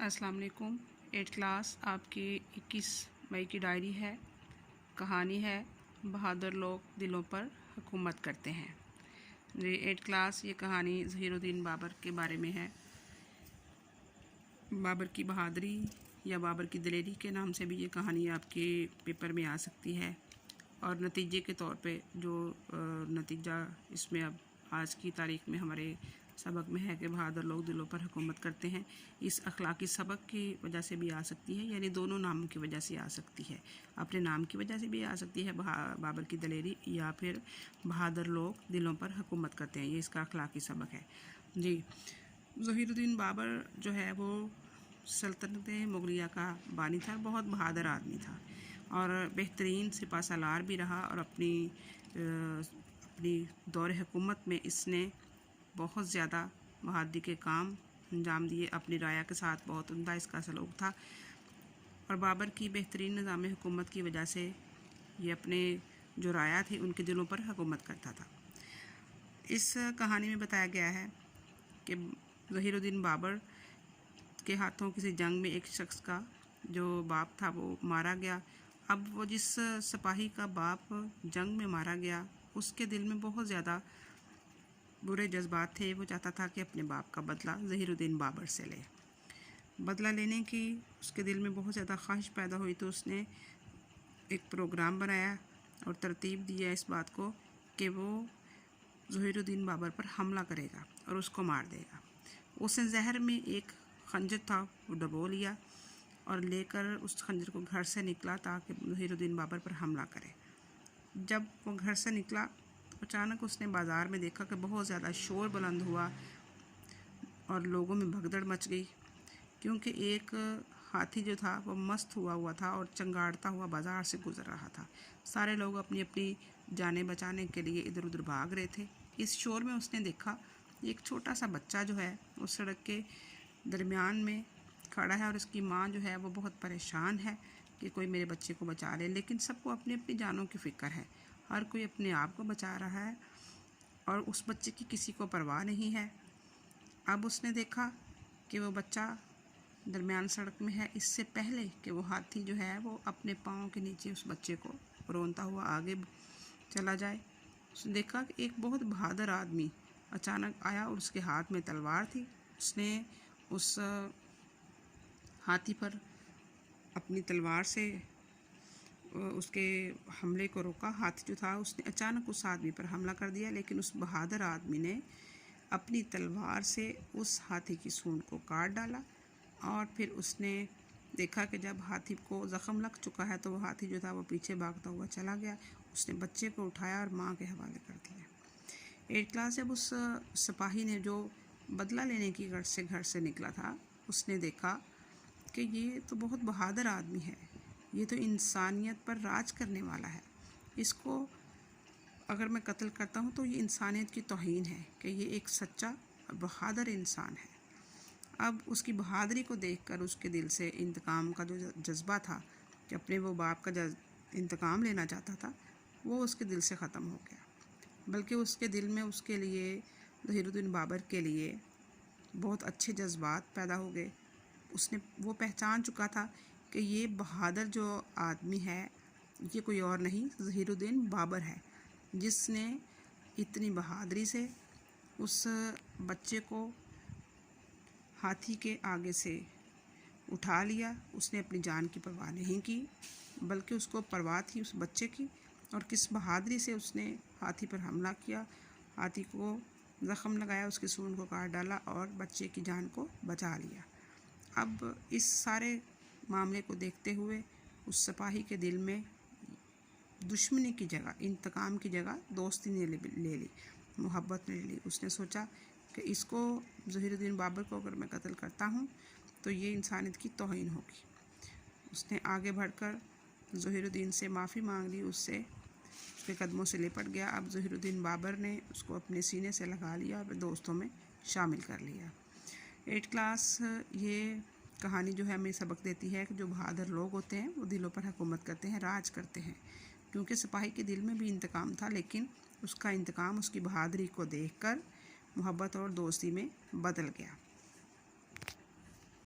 अस्सलाम वालेकुम। 8th class आपकी 21 मई की डायरी है। कहानी है बहादुर लोग दिलों पर हुकूमत करते हैं। ये 8th क्लास ये कहानी ज़हीरुद्दीन बाबर के बारे में है। बाबर की बहादुरी या बाबर की दिलेरी के नाम से भी ये कहानी आपके पेपर में आ सकती है। और नतीजे के तौर पे जो नतीजा इसमें अब आज की तारीख में हमारे सबक में है कि बहादुर लोग दिलों पर हुकूमत करते हैं, इस अखलाकी सबक की वजह से भी आ सकती है, यानी दोनों नामों की वजह से आ सकती है। अपने नाम की वजह से भी आ सकती है बाबर की दिलेरी, या फिर बहादुर लोग दिलों पर हुकूमत करते हैं, ये इसका अखलाकी सबक है जी। ज़हीरुद्दीन बाबर जो है वो सल्तनत मुगलिया का बानी था, बहुत बहादुर आदमी था और बेहतरीन सिपा सालार भी रहा। और अपनी दौर हुकूमत में इसने बहुत ज़्यादा बहादुरी के काम अंजाम दिए। अपनी राया के साथ बहुत उम्दा इसका सलूक था और बाबर की बेहतरीन निज़ाम हुकूमत की वजह से ये अपने जो राया थी उनके दिलों पर हुकूमत करता था। इस कहानी में बताया गया है कि ज़हीरुद्दीन बाबर के हाथों किसी जंग में एक शख्स का जो बाप था वो मारा गया। अब वो जिस सिपाही का बाप जंग में मारा गया उसके दिल में बहुत ज़्यादा बुरे जज्बात थे। वो चाहता था कि अपने बाप का बदला ज़हीरुद्दीन बाबर से ले। बदला लेने की उसके दिल में बहुत ज़्यादा ख्वाहिश पैदा हुई, तो उसने एक प्रोग्राम बनाया और तरतीब दिया इस बात को कि वो ज़हीरुद्दीन बाबर पर हमला करेगा और उसको मार देगा। उसने जहर में एक खंजर था वो डबो लिया और लेकर उस खंजर को घर से निकला ताकि ज़हीरुद्दीन बाबर पर हमला करे। जब वो घर से निकला तो अचानक उसने बाज़ार में देखा कि बहुत ज़्यादा शोर बुलंद हुआ और लोगों में भगदड़ मच गई, क्योंकि एक हाथी जो था वो मस्त हुआ था और चंगाड़ता हुआ बाज़ार से गुजर रहा था। सारे लोग अपनी अपनी जानें बचाने के लिए इधर उधर भाग रहे थे। इस शोर में उसने देखा एक छोटा सा बच्चा जो है उस सड़क के दरमियान में खड़ा है और उसकी माँ जो है वो बहुत परेशान है कि कोई मेरे बच्चे को बचा ले, लेकिन सबको अपनी अपनी जानों की फ़िक्र है, हर कोई अपने आप को बचा रहा है और उस बच्चे की किसी को परवाह नहीं है। अब उसने देखा कि वो बच्चा दरमियान सड़क में है, इससे पहले कि वो हाथी जो है वो अपने पाँव के नीचे उस बच्चे को रोनता हुआ आगे चला जाए, उसने देखा कि एक बहुत बहादुर आदमी अचानक आया और उसके हाथ में तलवार थी। उसने उस हाथी पर अपनी तलवार से उसके हमले को रोका। हाथी जो था उसने अचानक उस आदमी पर हमला कर दिया, लेकिन उस बहादुर आदमी ने अपनी तलवार से उस हाथी की सूंड को काट डाला और फिर उसने देखा कि जब हाथी को ज़ख़म लग चुका है तो वो हाथी जो था वो पीछे भागता हुआ चला गया। उसने बच्चे को उठाया और माँ के हवाले कर दिया। 8th क्लास जब उस सिपाही ने जो बदला लेने की गर्ज से घर से निकला था, उसने देखा कि ये तो बहुत बहादुर आदमी है, ये तो इंसानियत पर राज करने वाला है, इसको अगर मैं कत्ल करता हूँ तो ये इंसानियत की तौहीन है कि ये एक सच्चा और बहादुर इंसान है। अब उसकी बहादुरी को देखकर उसके दिल से इंतकाम का जो जज्बा था कि अपने वो बाप का इंतकाम लेना चाहता था वो उसके दिल से ख़त्म हो गया, बल्कि उसके दिल में उसके लिए ज़हीरुद्दीन बाबर के लिए बहुत अच्छे जज्बात पैदा हो गए। उसने वो पहचान चुका था कि ये बहादुर जो आदमी है ये कोई और नहीं ज़हीरुद्दीन बाबर है, जिसने इतनी बहादुरी से उस बच्चे को हाथी के आगे से उठा लिया। उसने अपनी जान की परवाह नहीं की, बल्कि उसको परवाह थी उस बच्चे की, और किस बहादुरी से उसने हाथी पर हमला किया, हाथी को ज़ख़म लगाया, उसकी सूंड को काट डाला और बच्चे की जान को बचा लिया। अब इस सारे मामले को देखते हुए उस सिपाही के दिल में दुश्मनी की जगह, इंतकाम की जगह दोस्ती ने ले ली, मोहब्बत ने ले ली। उसने सोचा कि इसको ज़हीरुद्दीन बाबर को अगर मैं कत्ल करता हूँ तो ये इंसानियत की तौहीन होगी। उसने आगे बढ़कर ज़हीरुद्दीन से माफ़ी मांग ली, उससे उसके कदमों से लिपट गया। अब ज़हीरुद्दीन बाबर ने उसको अपने सीने से लगा लिया और दोस्तों में शामिल कर लिया। 8th क्लास ये कहानी जो है हमें सबक देती है कि जो बहादुर लोग होते हैं वो दिलों पर हुकूमत करते हैं, राज करते हैं। क्योंकि सिपाही के दिल में भी इंतकाम था, लेकिन उसका इंतकाम उसकी बहादुरी को देखकर मोहब्बत और दोस्ती में बदल गया।